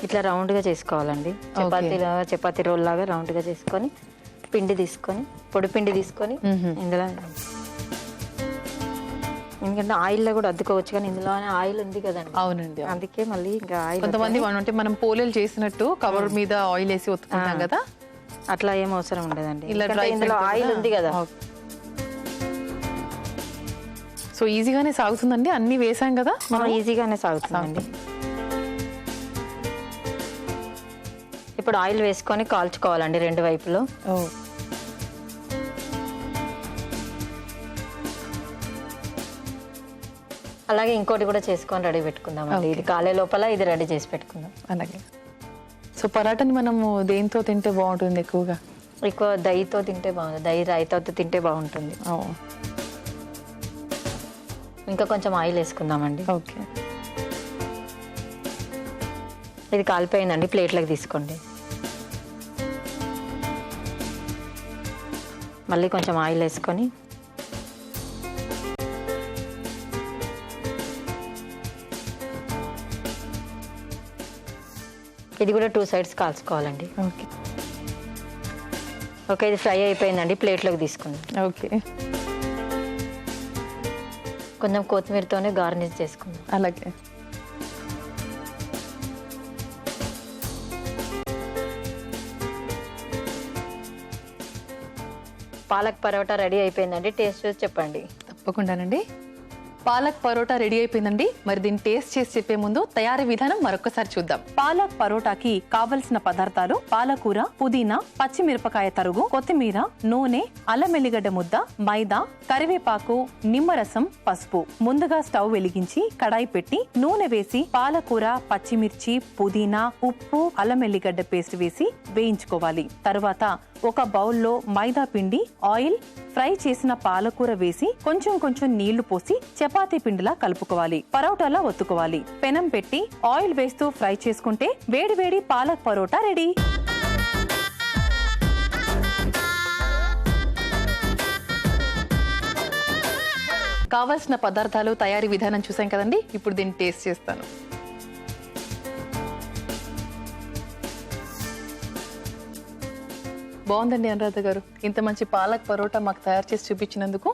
ఇట్లా రౌండ్గా చేసుకోవాలండి. చపాతీ రోల్ లాగా రౌండ్గా చేసుకొని పిండి తీసుకొని పొడి పిండి తీసుకొని ఇందులో, ఎందుకంటే ఆయిల్లో కూడా అద్దుకోవచ్చు కానీ ఇందులో ఆయిల్ ఉంది కదండి. అవునండి, అందుకే మళ్ళీ ఇంకా ఆయిల్. కొంతమంది అంటే మనం పోలేలు చేసినట్టు కవర్ మీద ఆయిల్ వేసి ఒత్తుకుంటాం కదా, అట్లా ఏం అవసరం ఉండదండి. ఇలా ఇందులో ఆయిల్ ఉంది కదా. సో ఈజీగానే సాగుతుందండి, అన్ని వేసాం కదా మనం, ఈజీగానే సాగుతుందండి. ఇప్పుడు ఆయిల్ వేసుకొని కాల్చుకోవాలండి రెండు వైపులో. అలాగే ఇంకోటి కూడా చేసుకొని రెడీ పెట్టుకుందాం అండి. ఇది కాలే లోపల ఇది రెడీ చేసి పెట్టుకుందాం. అలాగే. సో పరాటాని మనము దేంతో తింటే బాగుంటుంది? ఎక్కువ దహితో తింటే బాగుంటుంది, దహి రైతాతో తింటే బాగుంటుంది. ఇంకా కొంచెం ఆయిల్ వేసుకుందామండి. ఓకే, ఇది కాలిపోయిందండి, ప్లేట్లోకి తీసుకోండి. మళ్ళీ కొంచెం ఆయిల్ వేసుకొని ఇది కూడా 2 సైడ్స్ కాల్చుకోవాలండి. Okay, okay. ఇది ఫ్రై అయిపోయిందండి, ప్లేట్లోకి తీసుకుందాం. ఓకే. కొంచెం కొత్తిమీరతోనే గార్నిష్ చేసుకుందాం. అలాగే. పాలక్ పరోటా రెడీ అయిపోయిందండి, టేస్ట్ చూసి చెప్పండి. తప్పకుండానండి. పాలక్ పరోటా రెడీ అయిపోయిందండి. మరి దీన్ని టేస్ట్ చేసి చెప్పే ముందు తయారీ విధానం మరొకసారి చూద్దాం. పాలక్ పరోటాకి కావలసిన పదార్థాలు: పాలకూర, పుదీనా, పచ్చిమిరపకాయ తరుగు, కొత్తిమీర, నూనె, అల్లం ఎల్లిగడ్డ ముద్ద, మైదా, కరివేపాకు, నిమ్మరసం, పసుపు. ముందుగా స్టవ్ వెలిగించి కడాయి పెట్టి నూనె వేసి పాలకూర, పచ్చిమిర్చి, పుదీనా, ఉప్పు, అల్లం ఎల్లిగడ్డ పేస్ట్ వేసి వేయించుకోవాలి. తరువాత ఒక బౌల్లో మైదా పిండి, ఆయిల్, ఫ్రై చేసిన పాలకూర వేసి కొంచెం కొంచెం నీళ్లు పోసి చపాతీ పిండిలా కలుపుకోవాలి. పరోటాలా ఒత్తుకోవాలి. పెనం పెట్టి ఆయిల్ వేస్తూ ఫ్రై చేసుకుంటే వేడి వేడి పాలక్ పరోటా రెడీ. కావాల్సిన పదార్థాలు, తయారీ విధానం చూసాం కదండి. ఇప్పుడు దీన్ని టేస్ట్ చేస్తాను. బాగుందండి అనురాధ గారు. ఇంత మంచి పాలక్ పరోటా మాకు తయారు చేసి చూపించినందుకు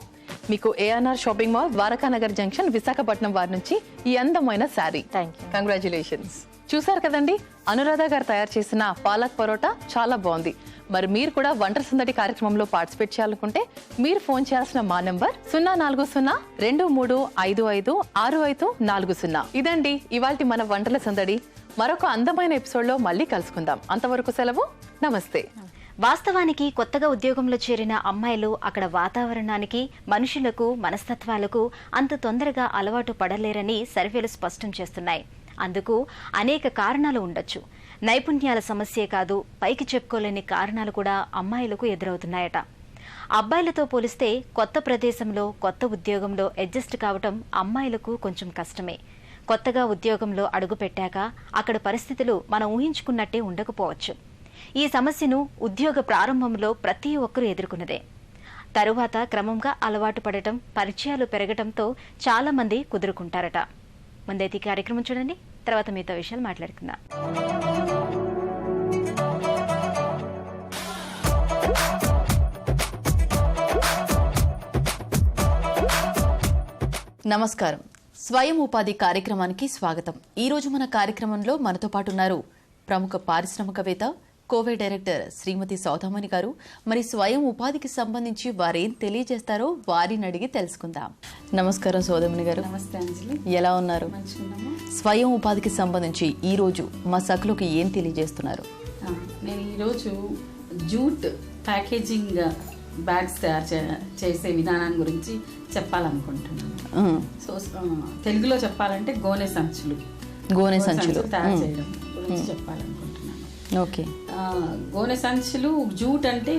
మీకు ANR shopping mall, Dwarakanagar junction, Visakhapatnam వారి నుంచి ఈ అందమైన శారీ. Thank you. కంగ్రాచులేషన్స్. చూసారు కదండి, అనురాధ గారు తయారు చేసిన పాలక్ పరోటా చాలా బాగుంది. మరి మీరు కూడా వంటల సందడి కార్యక్రమంలో పార్టిసిపేట్ చేయాలనుకుంటే మీరు ఫోన్ చేయాల్సిన మా నెంబర్ 040-2355-6540. ఇదండి ఇవాల్టి మన వంటల సందడి. మరొక అందమైన ఎపిసోడ్లో మళ్ళీ కలుసుకుందాం. అంతవరకు సెలవు, నమస్తే. వాస్తవానికి కొత్తగా ఉద్యోగంలో చేరిన అమ్మాయిలు అక్కడ వాతావరణానికి, మనుషులకు, మనస్తత్వాలకు అంత తొందరగా అలవాటు పడలేరని సర్వేలు స్పష్టం చేస్తున్నాయి. అందుకు అనేక కారణాలు ఉండొచ్చు. నైపుణ్యాల సమస్యే కాదు, పైకి చెప్పుకోలేని కారణాలు కూడా అమ్మాయిలకు ఎదురవుతున్నాయట. అబ్బాయిలతో పోలిస్తే కొత్త ప్రదేశంలో, కొత్త ఉద్యోగంలో అడ్జస్ట్ కావటం అమ్మాయిలకు కొంచెం కష్టమే. కొత్తగా ఉద్యోగంలో అడుగుపెట్టాక అక్కడ పరిస్థితులు మనం ఊహించుకున్నట్టే ఉండకపోవచ్చు. ఈ సమస్యను ఉద్యోగ ప్రారంభంలో ప్రతి ఒక్కరూ ఎదుర్కొన్నదే. తరువాత క్రమంగా అలవాటు పడటం, పరిచయాలు పెరగటంతో చాలా మంది కుదురుకుంటారట. ముందైతే ఈ కార్యక్రమం చూడండి, తర్వాత మీతో విషయాలు మాట్లాడుకుందాం. నమస్కారం. స్వయం ఉపాధి కార్యక్రమానికి స్వాగతం. ఈరోజు మన కార్యక్రమంలో మనతో పాటు ఉన్నారు ప్రముఖ పారిశ్రామికవేత్త, కోవే డైరెక్టర్ శ్రీమతి సౌదామణి గారు. మరి స్వయం ఉపాధికి సంబంధించి వారేం తెలియజేస్తారో వారిని అడిగి తెలుసుకుందాం. నమస్కారం సౌదామణి గారు. నమస్తే అంజలి. ఎలా ఉన్నారు? స్వయం ఉపాధికి సంబంధించి ఈ రోజు మా సఖులకు ఏం తెలియజేస్తున్నారు? నేను ఈరోజు జూట్ ప్యాకేజింగ్ బ్యాగ్స్ తయారు చేసే విధానం గురించి చెప్పాలనుకుంటున్నాను. సో తెలుగులో చెప్పాలంటే గోనె సంచులు తయారు చేయడం గురించి చెప్పాలనుకుంటున్నాను. ఓకే. గోనె సంచులు, జూట్ అంటే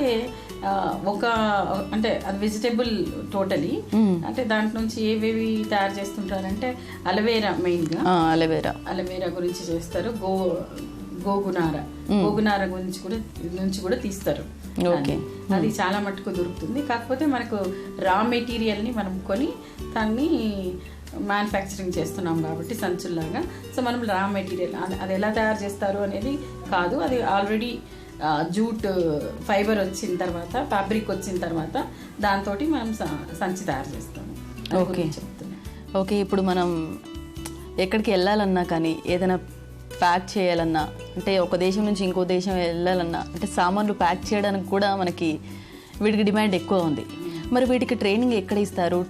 అంటే అది వెజిటేబుల్ టోటలీ. అంటే దాంట్ నుంచి ఏవేవి తయారు చేస్తుంటారంటే అలవేరా, మెయిన్గా అలవేరా గురించి చేస్తారు. గోగునార నుంచి కూడా తీస్తారు. అది చాలా మట్టుకు దొరుకుతుంది. కాకపోతే మనకు రా మెటీరియల్ని మనం కొని దాన్ని మ్యానుఫ్యాక్చరింగ్ చేస్తున్నాం కాబట్టి సంచుల్లాగా. సో మనం రా మెటీరియల్ అది ఎలా తయారు చేస్తారు అనేది కాదు, అది ఆల్రెడీ జూట్ ఫైబర్ వచ్చిన తర్వాత, ఫ్యాబ్రిక్ వచ్చిన తర్వాత దాంతో మనం సంచి తయారు చేస్తాము. ఓకే. ఇప్పుడు మనం ఎక్కడికి వెళ్ళాలన్నా కానీ, ఏదైనా ప్యాక్ చేయాలన్నా, అంటే ఒక దేశం నుంచి ఇంకో దేశం వెళ్ళాలన్నా, అంటే సామాన్లు ప్యాక్ చేయడానికి కూడా మనకి వీటికి డిమాండ్ ఎక్కువ ఉంది. మరి వీటికి ట్రైనింగ్ ఎక్కడ ఇస్తారు?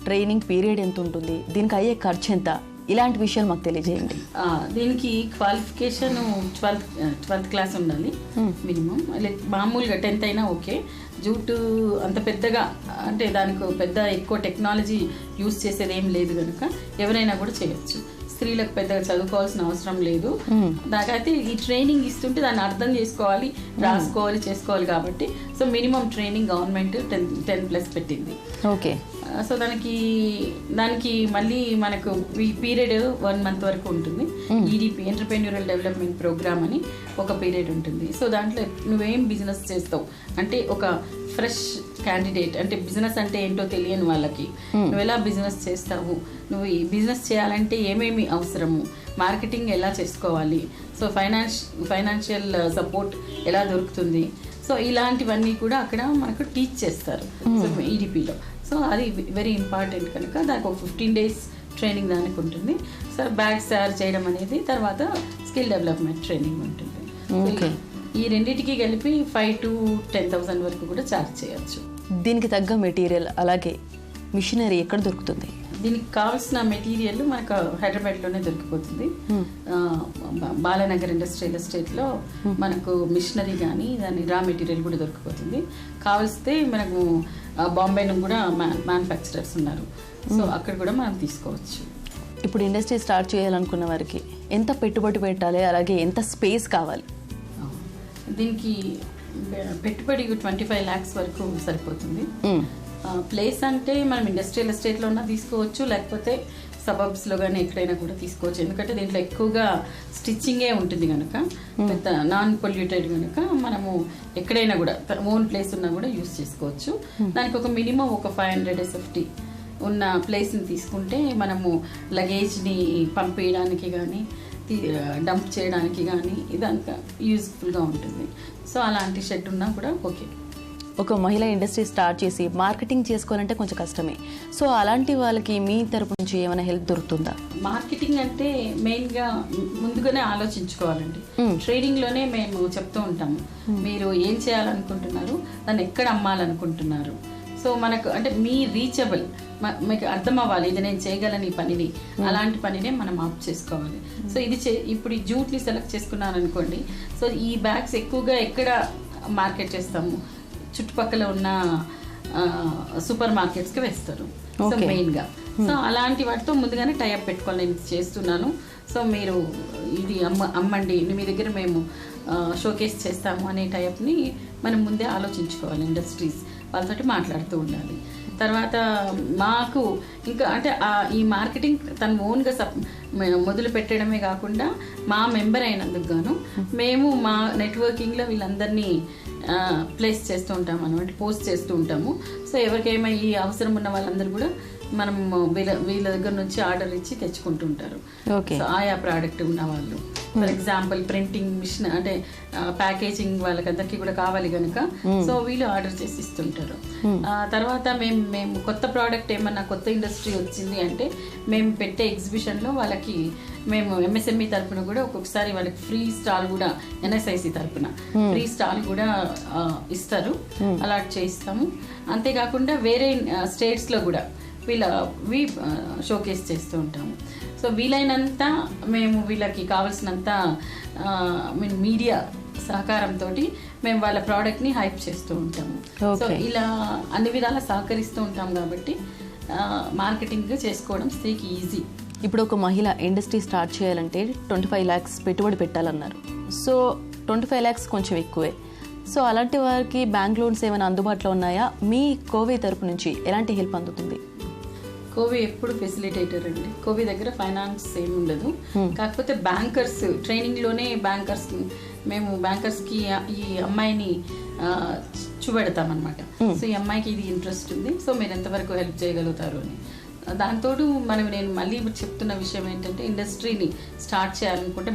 ట్రైనింగ్ పీరియడ్ ఎంత ఉంటుంది? దీనికి అయ్యే ఖర్చు ఎంత? ఇలాంటి విషయాలు మాకు తెలియజేయండి. దీనికి క్వాలిఫికేషన్ 12th క్లాస్ ఉండాలి మినిమం. లైక్ మామూలుగా 10th అయినా ఓకే. జూటు అంత పెద్దగా, అంటే దానికి పెద్ద ఎక్కువ టెక్నాలజీ యూజ్ చేసేది ఏం లేదు కనుక ఎవరైనా కూడా చేయొచ్చు. స్త్రీలకు పెద్దగా చదువుకోవాల్సిన అవసరం లేదు. దాకైతే ఈ ట్రైనింగ్ ఇస్తుంటే దాన్ని అర్థం చేసుకోవాలి, రాసుకోవాలి, చేసుకోవాలి కాబట్టి సో మినిమం ట్రైనింగ్ గవర్నమెంట్ 10+ పెట్టింది. ఓకే. సో దానికి మళ్ళీ మనకు ఈ పీరియడ్ 1 month వరకు ఉంటుంది. ఈడిపి, ఎంటర్‌ప్రెన్యూరియల్ డెవలప్మెంట్ ప్రోగ్రామ్ అని ఒక పీరియడ్ ఉంటుంది. సో దాంట్లో నువ్వేం బిజినెస్ చేస్తావు అంటే, ఒక ఫ్రెష్ క్యాండిడేట్ అంటే బిజినెస్ అంటే ఏంటో తెలియని వాళ్ళకి నువ్వు ఎలా బిజినెస్ చేస్తావు, నువ్వు ఈ బిజినెస్ చేయాలంటే ఏమేమి అవసరము, మార్కెటింగ్ ఎలా చేసుకోవాలి, సో ఫైనాన్షియల్ సపోర్ట్ ఎలా దొరుకుతుంది, సో ఇలాంటివన్నీ కూడా అక్కడ మనకు టీచ్ చేస్తారు సో ఈడిపిలో. సో అది వెరీ ఇంపార్టెంట్ కనుక దానికి ఒక 15 days ట్రైనింగ్ దానికి ఉంటుంది. సో బ్యాగ్స్ తయారు చేయడం అనేది, తర్వాత స్కిల్ డెవలప్మెంట్ ట్రైనింగ్ ఉంటుంది. ఈ రెండింటికి కలిపి 5,000 to 10,000 వరకు కూడా ఛార్జ్ చేయొచ్చు. దీనికి తగ్గ మెటీరియల్, అలాగే మిషనరీ ఎక్కడ దొరుకుతుంది? దీనికి కావాల్సిన మెటీరియల్ మనకు హైదరాబాద్లోనే దొరికిపోతుంది. బాలానగర్ ఇండస్ట్రియల్ ఎస్టేట్లో మనకు మిషనరీ కానీ దాని రా మెటీరియల్ కూడా దొరికిపోతుంది. కావలిస్తే మనకు బాంబేలో కూడా మ్యానుఫ్యాక్చరర్స్ ఉన్నారు, సో అక్కడ కూడా మనం తీసుకోవచ్చు. ఇప్పుడు ఇండస్ట్రీ స్టార్ట్ చేయాలనుకున్న వారికి ఎంత పెట్టుబడి పెట్టాలి, అలాగే ఎంత స్పేస్ కావాలి? దీనికి పెట్టుబడి 25 lakhs వరకు సరిపోతుంది. ప్లేస్ అంటే మనం ఇండస్ట్రియల్ ఎస్టేట్లో ఉన్నా తీసుకోవచ్చు, లేకపోతే సబబ్స్లో కానీ ఎక్కడైనా కూడా తీసుకోవచ్చు. ఎందుకంటే దీంట్లో ఎక్కువగా స్టిచ్చింగే ఉంటుంది కనుక, పెద్ద నాన్ పొల్యూటెడ్ కనుక మనము ఎక్కడైనా కూడా ఓన్ ప్లేస్ ఉన్నా కూడా యూస్ చేసుకోవచ్చు. దానికి ఒక మినిమం ఒక 500 SFT ఉన్న ప్లేస్ని తీసుకుంటే మనము లగేజ్ని పంపించడానికి కానీ డంప్ చేయడానికి కానీ ఇదంతా యూజ్ఫుల్గా ఉంటుంది. సో అలాంటి షెడ్ ఉన్నా కూడా ఓకే. ఒక మహిళ ఇండస్ట్రీ స్టార్ట్ చేసి మార్కెటింగ్ చేసుకోవాలంటే కొంచెం కష్టమే. సో అలాంటి వాళ్ళకి మీ తరపు నుంచి ఏమైనా హెల్ప్ దొరుకుతుందా? మార్కెటింగ్ అంటే మెయిన్గా ముందుగానే ఆలోచించుకోవాలండి. ట్రేడింగ్లోనే మేము చెప్తూ ఉంటాము, మీరు ఏం చేయాలనుకుంటున్నారు, దాన్ని ఎక్కడ అమ్మాలనుకుంటున్నారు. సో మనకు అంటే మీ రీచబుల్ మీకు అర్థం అవ్వాలి, ఇది నేను చేయగలను ఈ పనిని, అలాంటి పనినే మనం ఆప్ చేసుకోవాలి. సో ఇది ఇప్పుడు ఈ జూట్ని సెలెక్ట్ చేసుకున్నాను అనుకోండి, సో ఈ బ్యాగ్స్ ఎక్కువగా ఎక్కడ మార్కెట్ చేస్తాము, చుట్టుపక్కల ఉన్న సూపర్ మార్కెట్స్కి వేస్తారు సో మెయిన్గా. సో అలాంటి వాటితో ముందుగానే టైఅప్ పెట్టుకోవాలి, నేను చేస్తున్నాను, సో మీరు ఇది అమ్మండి, మీ దగ్గర మేము షోకేస్ చేస్తాము అనే టైప్ని మనం ముందే ఆలోచించుకోవాలి. ఇండస్ట్రీస్ వాళ్ళతోటి మాట్లాడుతూ ఉండాలి. తర్వాత మాకు ఇంకా అంటే ఈ మార్కెటింగ్ తను ఓన్గా మొదలు పెట్టడమే కాకుండా మా మెంబర్ అయినందుకు గాను మేము మా నెట్వర్కింగ్లో వీళ్ళందరినీ ప్లేస్ చేస్తూ ఉంటాము అన్నమాట, పోస్ట్ చేస్తూ ఉంటాము. సో ఎవరికేమో ఈ అవసరం ఉన్న వాళ్ళందరూ కూడా మనం వీళ్ళ దగ్గర నుంచి ఆర్డర్ ఇచ్చి తెచ్చుకుంటూ ఉంటారు. సో ఆయా ప్రోడక్ట్ ఉన్న వాళ్ళు, ఫర్ ఎగ్జాంపుల్ ప్రింటింగ్ మిషన్ అంటే ప్యాకేజింగ్ వాళ్ళకందరికీ కూడా కావాలి కనుక సో వీళ్ళు ఆర్డర్ చేసి ఇస్తుంటారు. తర్వాత మేము కొత్త ప్రోడక్ట్ ఏమన్నా కొత్త ఇండస్ట్రీ వచ్చింది అంటే మేము పెట్టే ఎగ్జిబిషన్లో వాళ్ళకి మేము ఎంఎస్ఎంఈ తరఫున కూడా ఒక్కొక్కసారి వాళ్ళకి ఫ్రీ స్టాల్ కూడా ఎన్ఎస్ఐసి తరఫున ఫ్రీ స్టాల్ కూడా ఇస్తారు, అలాట్ చేయిస్తాము. అంతేకాకుండా వేరే స్టేట్స్లో కూడా వీళ్ళవి షోకేస్ చేస్తూ ఉంటాము. సో వీలైనంత మేము వీళ్ళకి కావాల్సినంత మీడియా సహకారంతో మేము వాళ్ళ ప్రోడక్ట్ని హైప్ చేస్తూ ఉంటాము. సో ఇలా అన్ని విధాలా సహకరిస్తూ ఉంటాం కాబట్టి మార్కెటింగ్ చేసుకోవడం స్త్రీకి ఈజీ. ఇప్పుడు ఒక మహిళ ఇండస్ట్రీ స్టార్ట్ చేయాలంటే 25 lakhs పెట్టుబడి పెట్టాలన్నారు. సో 25 lakhs కొంచెం ఎక్కువే. సో అలాంటి వారికి బ్యాంక్ లోన్స్ ఏమైనా అందుబాటులో ఉన్నాయా? మీ కోవి తరపు నుంచి ఎలాంటి హెల్ప్ అందుతుంది? కోవి ఎప్పుడు ఫెసిలిటేటర్ అండి. కోవి దగ్గర ఫైనాన్స్ ఏమి ఉండదు, కాకపోతే బ్యాంకర్స్ ట్రైనింగ్లోనే మేము బ్యాంకర్స్కి ఈ అమ్మాయిని చూపెడతామన్నమాట. సో ఈ అమ్మాయికి ఇది ఇంట్రెస్ట్ ఉంది, సో మీరు ఎంతవరకు హెల్ప్ చేయగలుగుతారు అని. దాంతో నేను మళ్ళీ చెప్తున్న విషయం ఏంటంటే ఇండస్ట్రీని స్టార్ట్ చేయాలనుకుంటే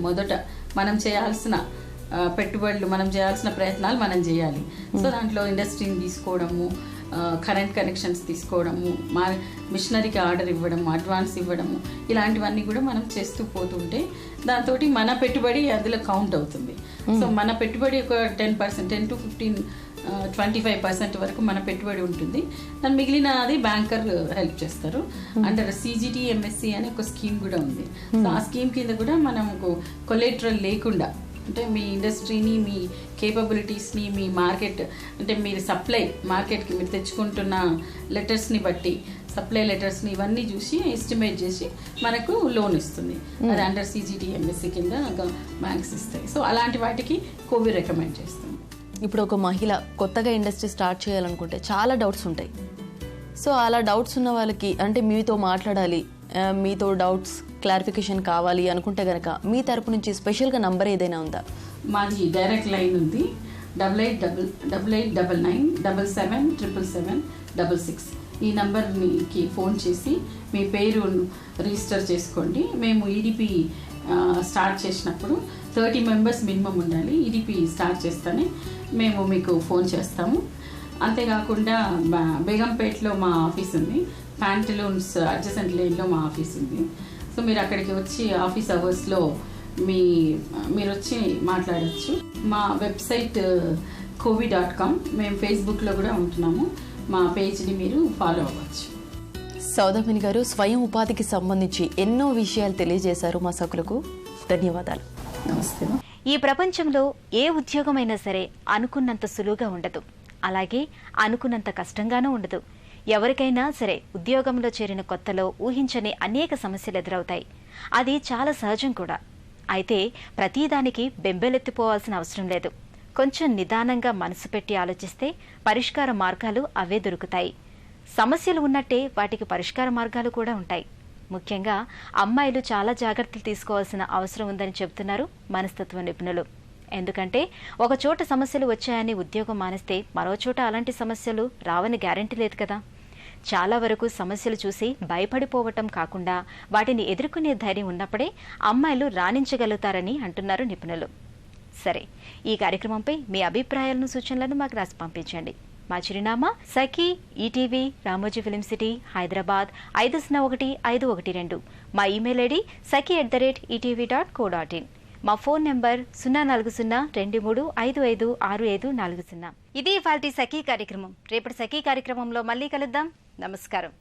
మొదట మనం చేయాల్సిన పెట్టుబడులు, మనం చేయాల్సిన ప్రయత్నాలు మనం చేయాలి. సో దాంట్లో ఇండస్ట్రీని తీసుకోవడము, కరెంట్ కనెక్షన్స్ తీసుకోవడము, మిషనరీకి ఆర్డర్ ఇవ్వడము, అడ్వాన్స్ ఇవ్వడము, ఇలాంటివన్నీ కూడా మనం చేస్తూ పోతుంటే దాంతో మన పెట్టుబడి అందులో కౌంట్ అవుతుంది. సో మన పెట్టుబడి ఒక 10%, 10 to 15, 25% వరకు మన పెట్టుబడి ఉంటుంది. దాని మిగిలినది బ్యాంకర్ హెల్ప్ చేస్తారు. అండర్ CGTMSE అనే ఒక స్కీమ్ కూడా ఉంది. సో ఆ స్కీమ్ కింద కూడా మనకు కొలెటరల్ లేకుండా అంటే మీ ఇండస్ట్రీని, మీ కేపబిలిటీస్ని, మీ మార్కెట్ అంటే మీరు మార్కెట్కి మీరు తెచ్చుకుంటున్న లెటర్స్ని బట్టి, సప్లై లెటర్స్ని ఇవన్నీ చూసి ఎస్టిమేట్ చేసి మనకు లోన్ ఇస్తుంది. అది అండర్ CGTMSE కింద బ్యాంక్స్ ఇస్తాయి. సో అలాంటి వాటికి కోవి రికమెండ్ చేస్తుంది. ఇప్పుడు ఒక మహిళ కొత్తగా ఇండస్ట్రీ స్టార్ట్ చేయాలనుకుంటే చాలా డౌట్స్ ఉంటాయి. సో అలా డౌట్స్ ఉన్న వాళ్ళకి అంటే మీతో మాట్లాడాలి, మీతో డౌట్స్ క్లారిఫికేషన్ కావాలి అనుకుంటే కనుక మీ తరపు నుంచి స్పెషల్గా నంబర్ ఏదైనా ఉందా? మాది డైరెక్ట్ లైన్ ఉంది, 888877777766. ఈ నంబర్కి ఫోన్ చేసి మీ పేరు రిజిస్టర్ చేసుకోండి. మేము EDP స్టార్ట్ చేసినప్పుడు 30 members మినిమం ఉండాలి. EDP స్టార్ట్ చేస్తేనే మేము మీకు ఫోన్ చేస్తాము. అంతేకాకుండా బేగంపేటలో మా ఆఫీస్ ఉంది, ప్యాంటలూన్స్ అడ్జసెంట్ లేన్లో మా ఆఫీస్ ఉంది. సో మీరు అక్కడికి వచ్చి ఆఫీస్ అవర్స్లో మీరు వచ్చి మాట్లాడచ్చు. మా వెబ్సైట్ covi.com, మేము ఫేస్బుక్లో కూడా ఉంటున్నాము, మా పేజ్ని మీరు ఫాలో అవ్వచ్చు. సౌదామిని గారు, స్వయం ఉపాధికి సంబంధించి ఎన్నో విషయాలు తెలియజేశారు మా సకులకు. ధన్యవాదాలు. నమస్తే. ఈ ప్రపంచంలో ఏ ఉద్యోగమైనా సరే అనుకున్నంత సులువుగా ఉండదు, అలాగే అనుకున్నంత కష్టంగానూ ఉండదు. ఎవరికైనా సరే ఉద్యోగంలో చేరిన కొత్తలో ఊహించని అనేక సమస్యలు ఎదురవుతాయి. అది చాలా సహజం కూడా. అయితే ప్రతిదానికి బెంబెలెత్తిపోవాల్సిన అవసరం లేదు. కొంచెం నిదానంగా మనసు పెట్టి ఆలోచిస్తే పరిష్కార మార్గాలు అవే దొరుకుతాయి. సమస్యలు ఉన్నట్టే వాటికి పరిష్కార మార్గాలు కూడా ఉంటాయి. ముఖ్యంగా అమ్మాయిలు చాలా జాగ్రత్తలు తీసుకోవాల్సిన అవసరం ఉందని చెబుతున్నారు మనస్తత్వ నిపుణులు. ఎందుకంటే ఒక చోట సమస్యలు వచ్చాయని ఉద్యోగం మానేస్తే మరో చోట అలాంటి సమస్యలు రావని గ్యారెంటీ లేదు కదా. చాలా వరకు సమస్యలు చూసి భయపడిపోవటం కాకుండా వాటిని ఎదుర్కొనే ధైర్యం ఉన్నప్పుడే అమ్మాయిలు రాణించగలుగుతారని అంటున్నారు నిపుణులు. సరే, ఈ కార్యక్రమంపై మీ అభిప్రాయాలను సూచనలను మాకు రాసి పంపించండి. మా చిరునామా Sakhi ETV, Ramoji film city, Hyderabad 501512. మా ఇమెయిల్ ఐడి saki@etv.co.in. మా ఫోన్ నెంబర్ 04023556540. ఇది ఇవాల్టి సఖీ కార్యక్రమం. రేపటి సఖీ కార్యక్రమంలో మళ్ళీ కలుద్దాం. నమస్కారం.